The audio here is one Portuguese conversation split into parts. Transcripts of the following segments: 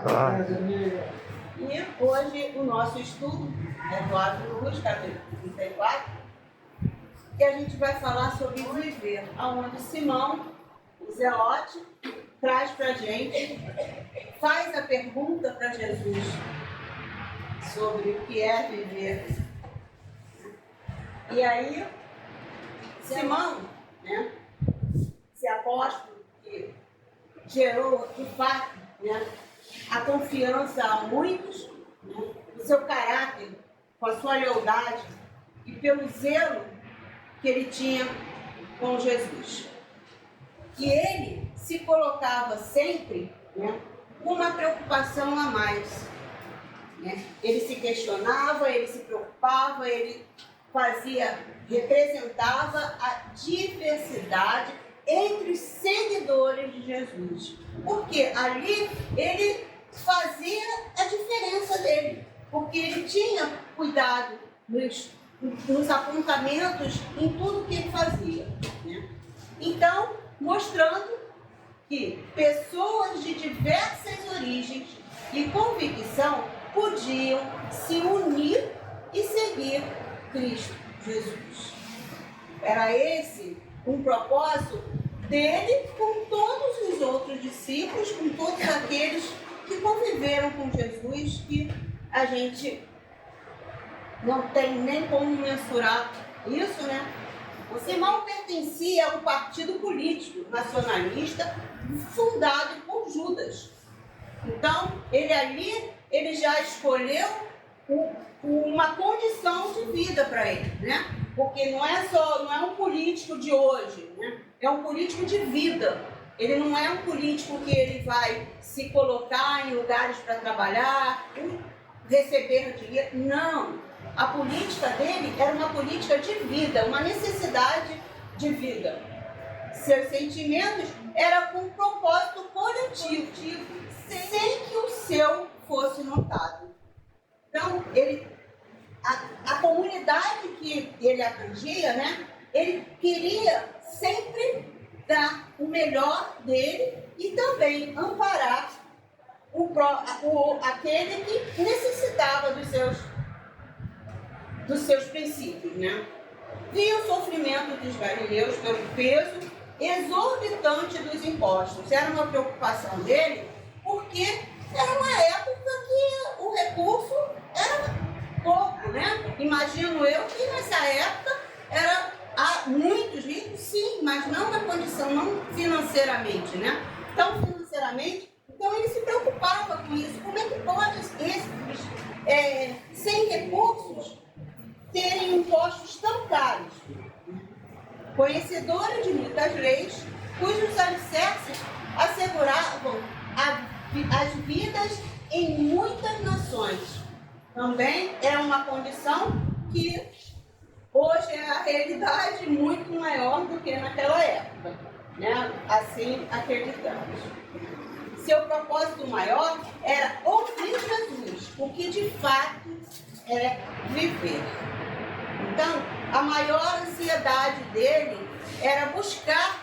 E hoje o nosso estudo é do Atos Cruz, capítulo 34, que a gente vai falar sobre viver, onde Simão, o Zelote, traz para a gente, faz a pergunta para Jesus sobre o que é viver. E aí, Simão, né, esse apóstolo que gerou, de fato, né, a confiança a muitos, né, no seu caráter, com a sua lealdade e pelo zelo que ele tinha com Jesus. E ele se colocava sempre, né, com uma preocupação a mais. Né? Ele se questionava, ele se preocupava, ele representava a diversidade entre os seguidores de Jesus. Porque ali ele fazia a diferença dele. Porque ele tinha cuidado nos apontamentos, em tudo que ele fazia. Né? Então, mostrando que pessoas de diversas origens e convicção podiam se unir e seguir Cristo Jesus. Era esse um propósito dele com todos os outros discípulos, com todos aqueles que conviveram com Jesus, que a gente não tem nem como mensurar isso, né? O Simão pertencia a um partido político nacionalista fundado por Judas. Então, ele já escolheu uma condição de vida para ele, né? Porque não é um político de hoje, né? É um político de vida. Ele não é um político que ele vai se colocar em lugares para trabalhar, receber dinheiro. Não. A política dele era uma política de vida, uma necessidade de vida. Seus sentimentos eram com um propósito coletivo, sem que o seu fosse notado. Então, a comunidade que ele atingia, né, ele queria sempre dar o melhor dele e também amparar aquele que necessitava dos seus princípios, né? Via o sofrimento dos galileus pelo peso exorbitante dos impostos. Era uma preocupação dele, porque era uma época que o recurso era pouco, né? Imagino eu que nessa época há muitos ricos, sim, mas não na condição, não financeiramente, né? Então, financeiramente, ele se preocupava com isso. Como é que pode esses sem recursos terem impostos tão caros? Conhecedora de muitas leis, cujos alicerces asseguravam as vidas em muitas nações. Também é uma condição que hoje é a realidade muito maior do que naquela época, né? Assim acreditamos. Seu propósito maior era ouvir Jesus, o que de fato é viver. Então, a maior ansiedade dele era buscar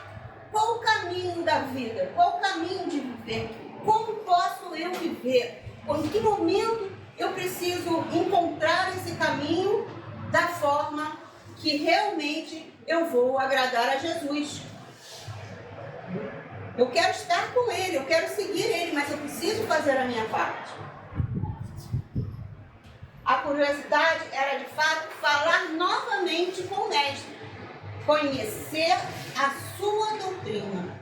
qual o caminho da vida, qual o caminho de viver, como posso eu viver, em que momento eu preciso encontrar esse caminho da forma que realmente eu vou agradar a Jesus. Eu quero estar com ele, eu quero seguir ele, mas eu preciso fazer a minha parte. A curiosidade era, de fato, falar novamente com o mestre, conhecer a sua doutrina.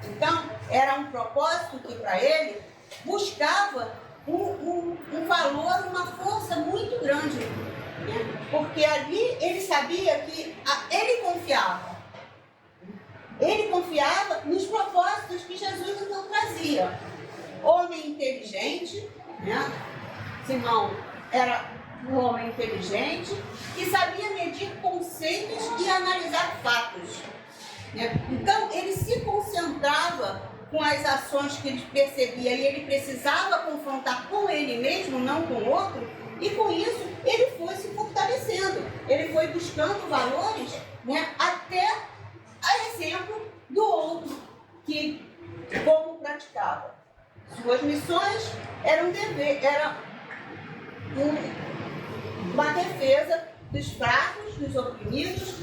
Então, era um propósito que para ele buscava um valor, uma força muito grande, né? Porque ali ele sabia que ele confiava. Ele confiava nos propósitos que Jesus então trazia. Homem inteligente, né? Simão era um homem inteligente que sabia medir conceitos e analisar fatos. Né? Então, ele se concentrava com as ações que ele percebia e ele precisava confrontar com ele mesmo, não com o outro, e com isso ele foi se fortalecendo. Ele foi buscando valores, né, até a exemplo do outro, que como praticava. Suas missões eram uma defesa dos fracos, dos oprimidos,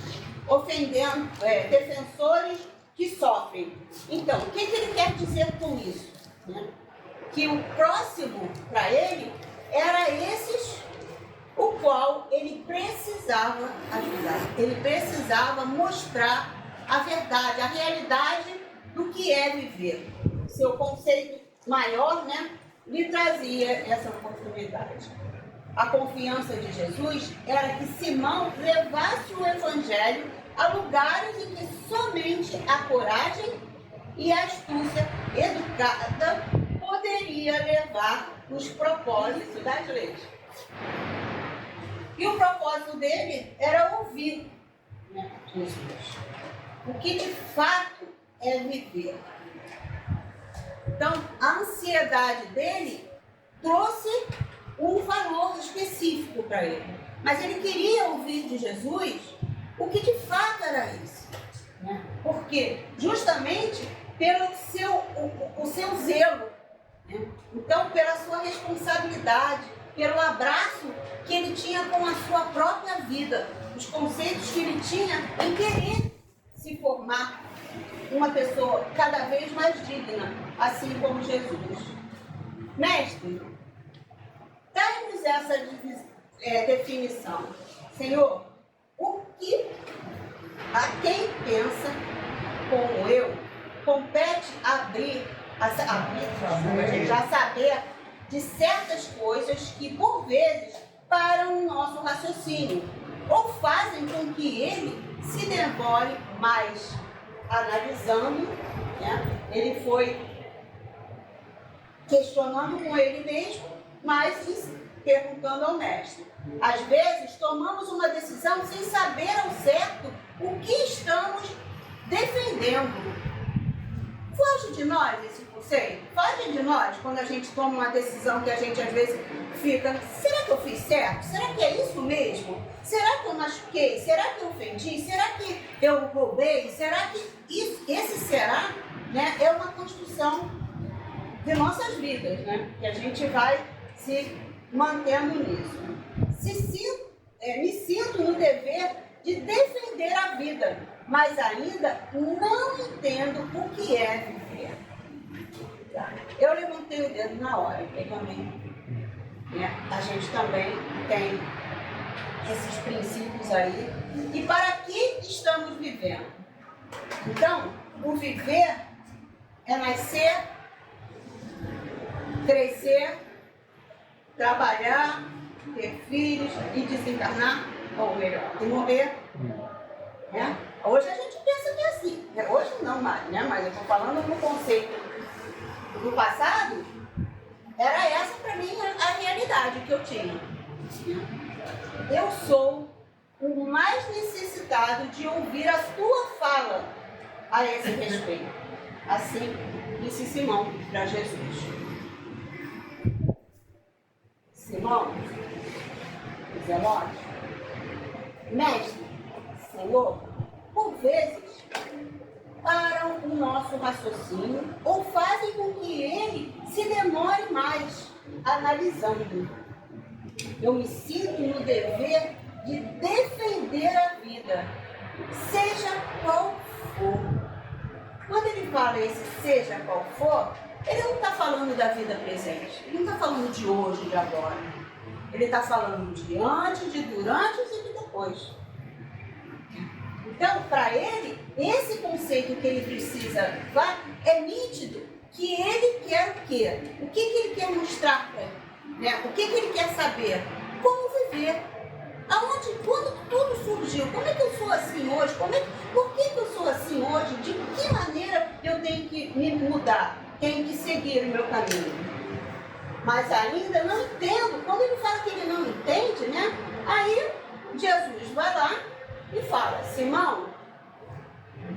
defensores que sofrem. Então, o que ele quer dizer com isso? Que o próximo para ele era esses o qual ele precisava ajudar. Ele precisava mostrar a verdade, a realidade do que é viver. Seu conceito maior, lhe trazia essa oportunidade. A confiança de Jesus era que Simão levasse o Evangelho a lugares em que somente a coragem e a astúcia educada poderia levar os propósitos das leis. E o propósito dele era ouvir Jesus. O que de fato é viver. Então, a ansiedade dele trouxe um valor específico para ele. Mas ele queria ouvir de Jesus o que de fato era isso. Porque justamente pelo o seu zelo, então pela sua responsabilidade, pelo abraço que ele tinha com a sua própria vida, os conceitos que ele tinha em querer se formar uma pessoa cada vez mais digna, assim como Jesus. Mestre, dá-nos essa definição. Senhor, a quem pensa como eu, compete já saber de certas coisas que, por vezes, param o nosso raciocínio, ou fazem com que ele se demore mais analisando, Ele foi questionando com ele mesmo, mas perguntando ao mestre. Às vezes, tomamos uma decisão sem saber ao certo o que estamos defendendo. Foge de nós esse conceito? Foge de nós quando a gente toma uma decisão que a gente às vezes fica: será que eu fiz certo? Será que é isso mesmo? Será que eu machuquei? Será que eu ofendi? Será que eu roubei? Será que esse será, é uma construção de nossas vidas, que a gente vai se mantendo nisso. Me sinto no dever de defender a vida, mas ainda não entendo o que é viver. Eu levantei o dedo na hora, porque também a gente também tem esses princípios aí. E para que estamos vivendo? Então, o viver é nascer, crescer, trabalhar, ter filhos e desencarnar, ou melhor, e morrer. Hoje a gente pensa que é assim. Hoje não mais, mas eu estou falando no conceito do passado. Era essa para mim a realidade que eu tinha. Eu sou o mais necessitado de ouvir a tua fala a esse respeito. Assim disse Simão para Jesus. Simão, Zelote, mestre, Senhor, por vezes param o nosso raciocínio ou fazem com que ele se demore mais analisando. Eu me sinto no dever de defender a vida, seja qual for. Quando ele fala esse seja qual for, ele não está falando da vida presente, ele não está falando de hoje, de agora. Ele está falando de antes, de durante e de depois. Então, para ele, esse conceito que ele precisa é nítido, que ele quer o quê? O que ele quer mostrar para ele? O que ele quer saber? Como viver? Quando tudo surgiu? Como é que eu sou assim hoje? Por que eu sou assim hoje? De que maneira eu tenho que me mudar? Tenho que seguir o meu caminho? Mas ainda não entendo. Quando ele fala que ele não entende, aí Jesus vai lá e fala: Simão,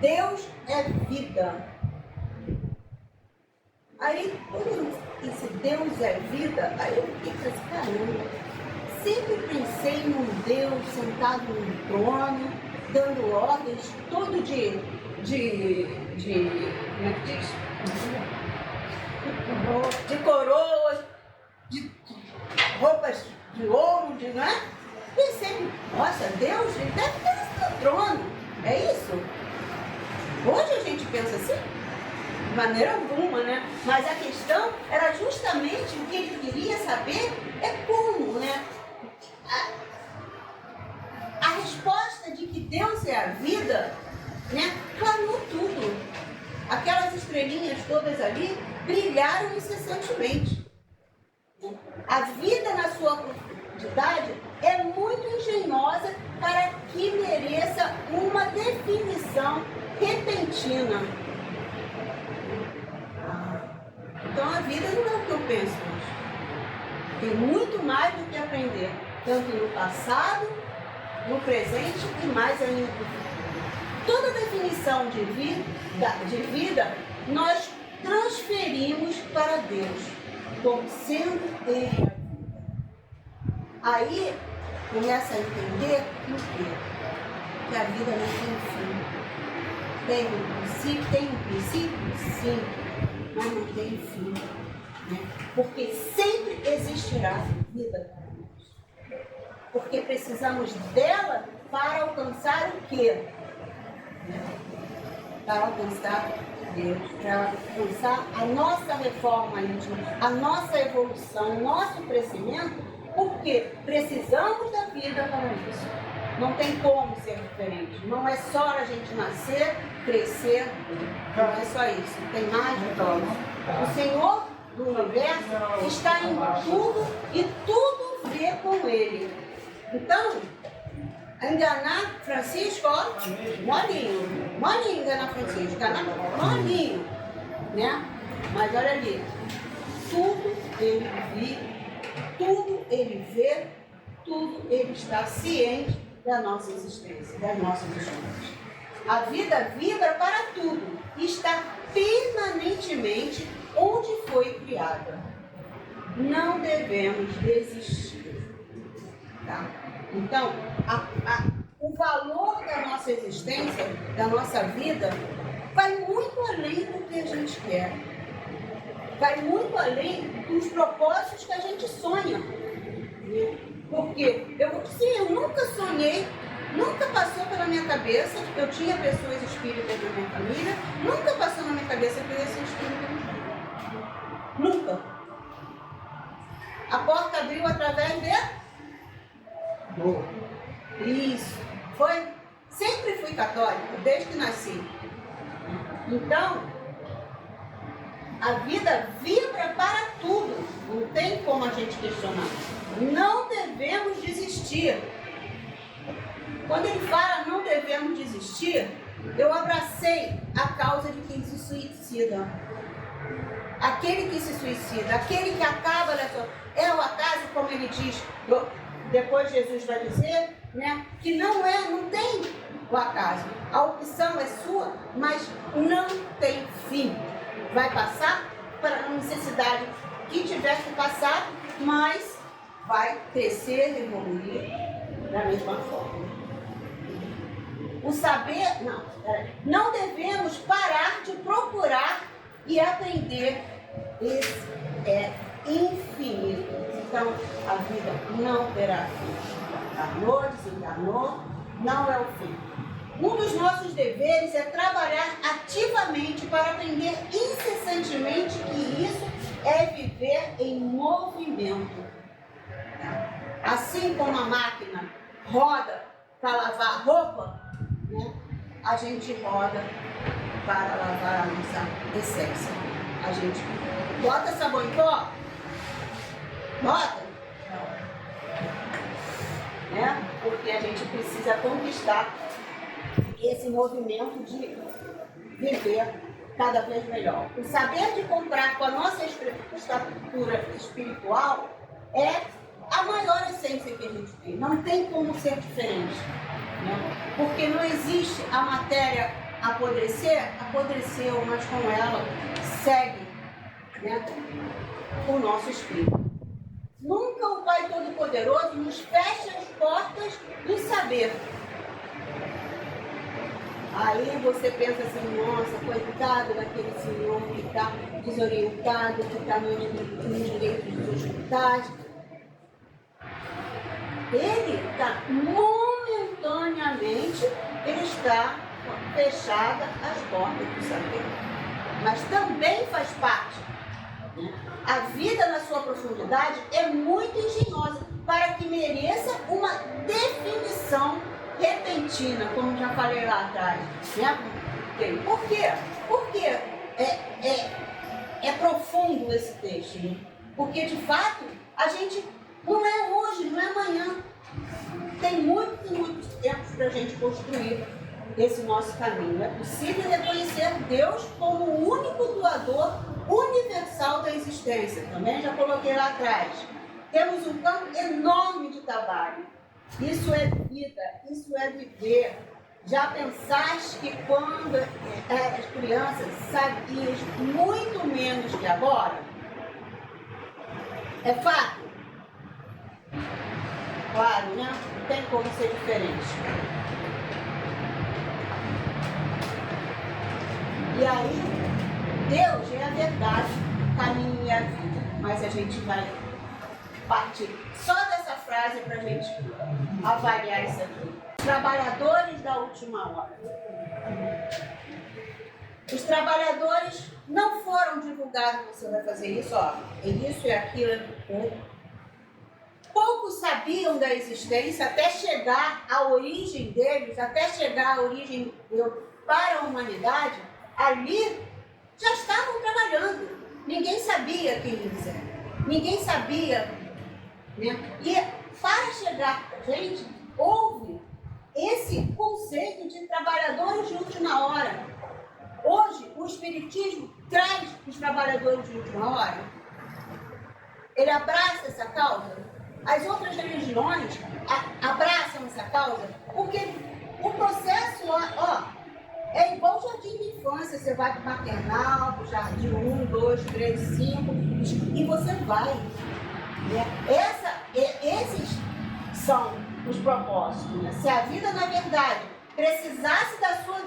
Deus é vida. Aí, quando esse Deus é vida, aí eu fiquei assim: caramba, sempre pensei num Deus sentado num trono, dando ordens, todo como é que diz? de coroas, de roupas de ouro, não é? E sempre, nossa, Deus, ele deve ter esse trono. É isso? Hoje a gente pensa assim? De maneira alguma, né? Mas a questão era justamente o que ele queria saber é como, né? A resposta de que Deus é a vida, né? Clareou tudo. Aquelas estrelinhas todas ali brilharam incessantemente. A vida na sua profundidade é muito engenhosa para que mereça uma definição repentina. Então a vida não é o que eu penso hoje. Tem muito mais do que aprender, tanto no passado, no presente e mais ainda no futuro. Toda definição de vida nós transferimos para Deus, como sendo Ele a vida. Aí começa a entender o quê? Que a vida não tem fim. Tem um princípio? Sim, mas não tem fim. Né? Porque sempre existirá vida para nós. Porque precisamos dela para alcançar o quê? Para alcançar Deus, para alcançar a nossa reforma íntima, a nossa evolução, o nosso crescimento, porque precisamos da vida para isso. Não tem como ser diferente. Não é só a gente nascer, crescer, não é só isso. Tem mais de tudo. O Senhor do universo está em tudo e tudo vê com Ele. Então, enganar Francisco, ó, molinho enganar Francisco, enganar molinho, né? Mas olha ali, tudo ele vive, tudo ele vê, tudo ele está ciente da nossa existência, das nossas histórias. A vida vibra para tudo e está permanentemente onde foi criada. Não devemos desistir, tá? Então, o valor da nossa existência, da nossa vida, vai muito além do que a gente quer. Vai muito além dos propósitos que a gente sonha. Porque eu vou dizer, eu nunca sonhei, nunca passou pela minha cabeça que eu tinha pessoas espíritas na minha família, nunca passou na minha cabeça que eu ia ser espírita. Nunca. A porta abriu através de... Isso. Foi. Sempre fui católica, desde que nasci. Então, a vida vibra para tudo. Não tem como a gente questionar. Não devemos desistir. Quando ele fala não devemos desistir, eu abracei a causa de quem se suicida. Aquele que se suicida, aquele que acaba dessa... É o acaso, como ele diz... Depois Jesus vai dizer, né, que não tem o acaso. A opção é sua, mas não tem fim. Vai passar para a necessidade que tiver que passar, mas vai crescer e evoluir da mesma forma. O saber, não devemos parar de procurar e aprender. Esse é infinito. Então, a vida não terá fim. Encarnou, desencarnou, não é o fim. Um dos nossos deveres é trabalhar ativamente para aprender incessantemente que isso é viver em movimento. Assim como a máquina roda para lavar roupa, né, a gente roda para lavar a nossa essência. A gente bota sabão em pó? Bota? Né? Porque a gente precisa conquistar esse movimento de viver cada vez melhor. O saber de comprar com a nossa estrutura espiritual é a maior essência que a gente tem. Não tem como ser diferente. Né? Porque não existe a matéria apodrecer, apodreceu, mas com ela segue, né, o nosso espírito. Nunca o Pai Todo-Poderoso nos fecha as portas do saber. Aí você pensa assim, nossa, coitado daquele senhor que está desorientado, que está nos direitos dos hospitais. Ele está momentaneamente, ele está fechada as portas do saber. Mas também faz parte. Né? A vida na sua profundidade é muito engenhosa para que mereça uma definição repentina, como já falei lá atrás. Né? Por quê? Porque é profundo esse texto. Né? Porque, de fato, a gente não é hoje, não é amanhã. Tem muitos tempos para a gente construir esse nosso caminho. É possível reconhecer Deus como o único doador universal da existência. Também já coloquei lá atrás. Temos um campo enorme de trabalho. Isso é vida, isso é viver. Já pensaste que quando eras criança sabias muito menos que agora? É fato? Claro, né? Não tem como ser diferente. E aí, Deus é a verdade, o caminho e a vida. Mas a gente vai partir só dessa frase para a gente avaliar isso aqui. Trabalhadores da última hora. Os trabalhadores não foram divulgados, você vai fazer isso, ó, isso e aquilo. Poucos sabiam da existência até chegar à origem deles, até chegar à origem para a humanidade. Ali já estavam trabalhando. Ninguém sabia quem eles eram. Ninguém sabia. Né? E para chegar para a gente, houve esse conceito de trabalhadores de última hora. Hoje, o Espiritismo traz os trabalhadores de última hora. Ele abraça essa causa. As outras religiões abraçam essa causa, porque o processo, é igual o jardim de infância. Você vai para o maternal, para o jardim 1, 2, 3, 5, e você vai. Né? Esses são os propósitos. Né? Se a vida, na verdade, precisasse da sua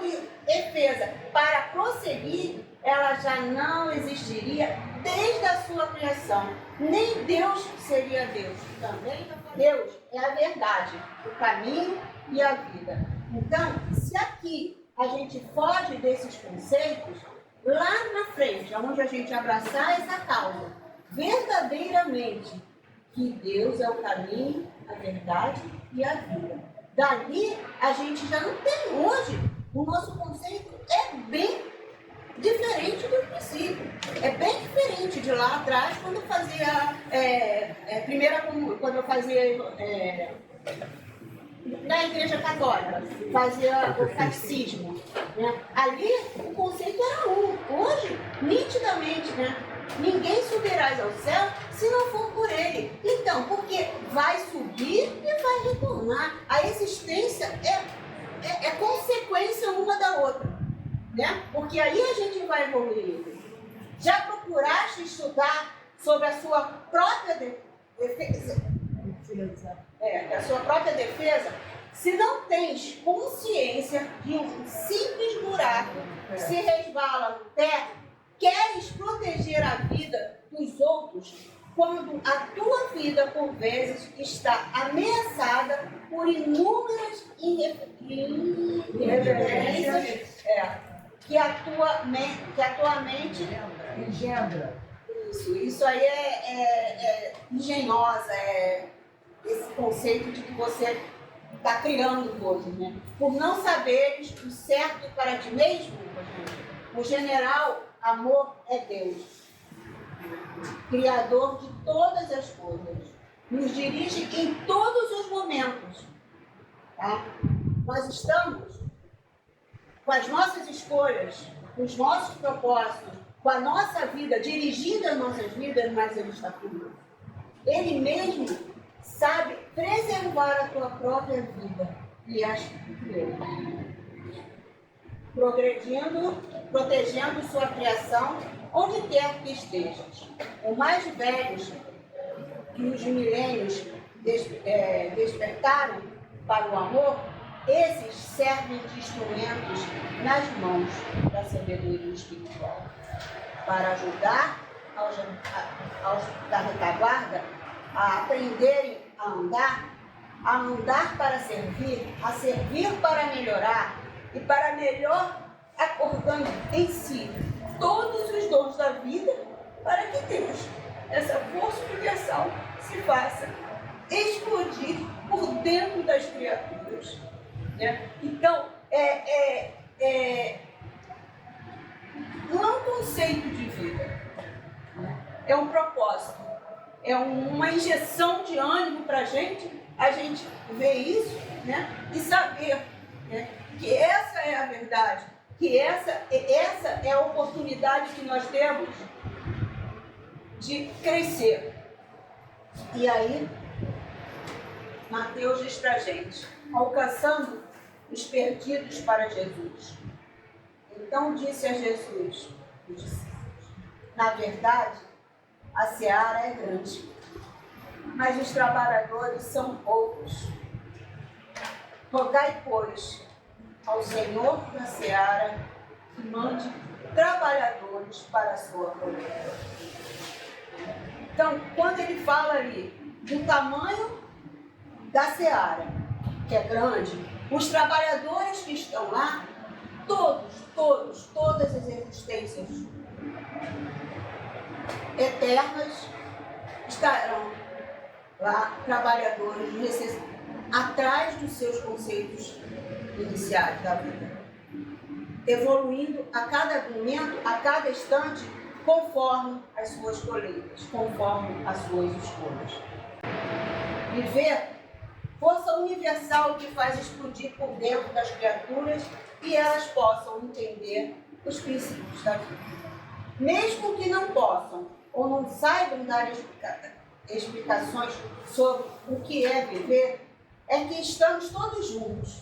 defesa para prosseguir, ela já não existiria desde a sua criação. Nem Deus seria Deus. Também Deus é a verdade, o caminho e a vida. Então, se aqui a gente foge desses conceitos, lá na frente, onde a gente abraçar essa causa, verdadeiramente, que Deus é o caminho, a verdade e a vida. Dali, a gente já não tem hoje. O nosso conceito é bem diferente do princípio. É bem diferente de lá atrás, quando eu fazia quando eu fazia na Igreja Católica, fazia o catecismo. Né? Ali, o conceito era um. Hoje, nitidamente, né? Ninguém subirá ao céu se não for por ele. Então, porque vai subir e vai retornar. A existência é consequência uma da outra. Né? Porque aí a gente vai evoluir. Já procuraste estudar sobre a sua própria defesa? A sua própria defesa? Se não tens consciência de um simples buraco que se resvala no pé, queres proteger a vida dos outros quando a tua vida, por vezes, está ameaçada por inúmeras irreverências que a tua mente engendra. Isso aí é engenhosa, esse conceito de que você está criando coisas, né? Por não saberes o certo para ti mesmo, o general amor é Deus, Criador de todas as coisas, nos dirige em todos os momentos. Tá? Nós estamos com as nossas escolhas, com os nossos propósitos, com a nossa vida, dirigindo as nossas vidas, mas Ele está conosco. Ele mesmo sabe preservar a tua própria vida e as criou. Protegendo sua criação, onde quer que estejas. Os mais velhos que os milênios despertaram para o amor, esses servem de instrumentos nas mãos da sabedoria espiritual, para ajudar aos da retaguarda a aprenderem a andar para servir, a servir para melhorar e para melhor acordando em si todos os dons da vida, para que Deus, essa força universal, se faça explodir por dentro das criaturas. Né? Então, não é um conceito de vida, né? É um propósito, é uma injeção de ânimo para a gente ver isso, né? E saber, né? Que essa é a verdade, que essa é a oportunidade que nós temos de crescer. E aí, Mateus diz para a gente: alcançando os perdidos para Jesus. Então disse a Jesus, os discípulos: na verdade, a seara é grande, mas os trabalhadores são poucos. Rogai, pois, ao Senhor da seara que mande trabalhadores para a sua colheita. Então, quando ele fala ali do tamanho da seara, que é grande, os trabalhadores que estão lá, todas as existências eternas estarão lá, trabalhadores atrás dos seus conceitos iniciais da vida, evoluindo a cada momento, a cada instante, conforme as suas colheitas, conforme as suas escolhas. Viver força universal que faz explodir por dentro das criaturas e elas possam entender os princípios da vida. Mesmo que não possam ou não saibam dar explicações sobre o que é viver, é que estamos todos juntos,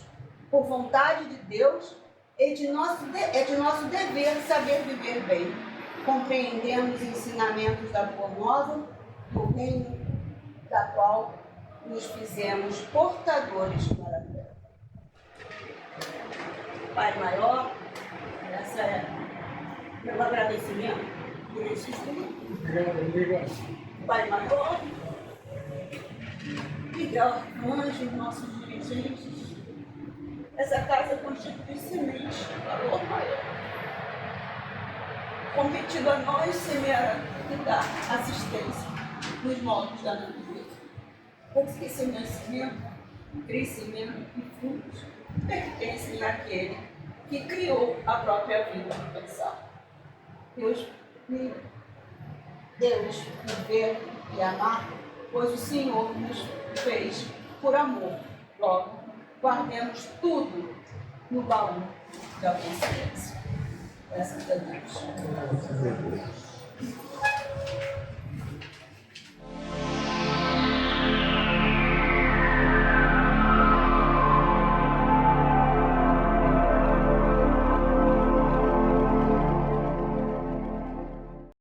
por vontade de Deus, é de nosso dever saber viver bem, compreendendo os ensinamentos da Boa Nova, do reino da qual nos fizemos portadores para a terra. Pai maior, essa é meu agradecimento por esse estudo. Pai maior, Miguel Arcanjo, nossos dirigentes, essa casa constitui semente, valor maior, competindo a nós semear e dar assistência nos moldes da natureza. Porque esse nascimento, crescimento e frutos pertencem àquele que criou a própria vida universal. Deus viver e amar, pois o Senhor nos fez por amor. Logo, guardemos tudo no baú da consciência. Graças a Deus.